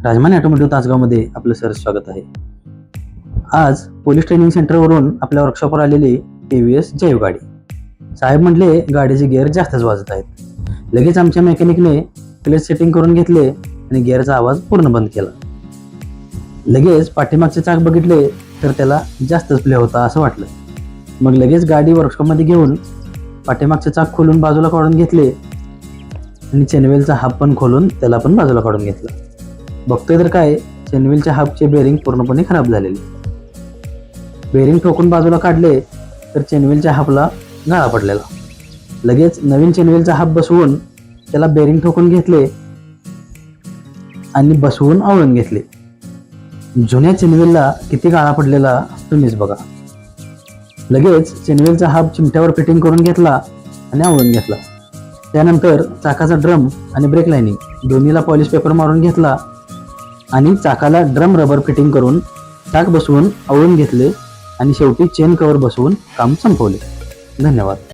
राजमान automotive तासगावमध्ये आपलं सहर्ष स्वागत आहे. आज पोलीस ट्रेनिंग सेंटरवरून आपल्या वर्कशॉपवर आलेली TVS जैव गाडी. साहेब म्हटले गाडीचे गिअर जास्तच वाजत आहेत. लगेच आमच्या मेकॅनिकने क्लच सेटिंग करून घेतले आणि गिअरचा आवाज पूर्ण बंद केला. लगेच पाठीमागचे चाक बघितले तर त्याला जास्तच प्ले होता असं वाटलं. मग लगेच गाडी वर्कशॉपमध्ये घेऊन पाठीमागचे चाक खोलून बाजूला काढून घेतले आणि चेनवेलचा हाफ पण खोलून त्याला पण बाजूला काढून घेतला. बघतोय तर काय, चेनवेलच्या हाफचे बेरिंग पूर्णपणे खराब झालेले. बेरिंग ठोकून बाजूला काढले तर चेनवेलच्या हाफला गाळा पडलेला. लगेच नवीन चेनवेलचा हाफ बसवून त्याला बेरिंग ठोकून घेतले आणि बसवून आवळून घेतले. जुन्या चेनवेलला किती गाळा पडलेला तुम्हीच बघा. लगेच चेनवेलचा हाफ चिमट्यावर फिटिंग करून घेतला आणि आवळून घेतला. त्यानंतर चाकाचा ड्रम आणि ब्रेक लाइनिंग दोन्हीला पॉलिश पेपर मारून घेतला आणि चाकाला ड्रम रबर फिटिंग करून चाक बसवून आवळून घेतले आणि शेवटी चेन कव्हर बसवून काम संपवले. धन्यवाद.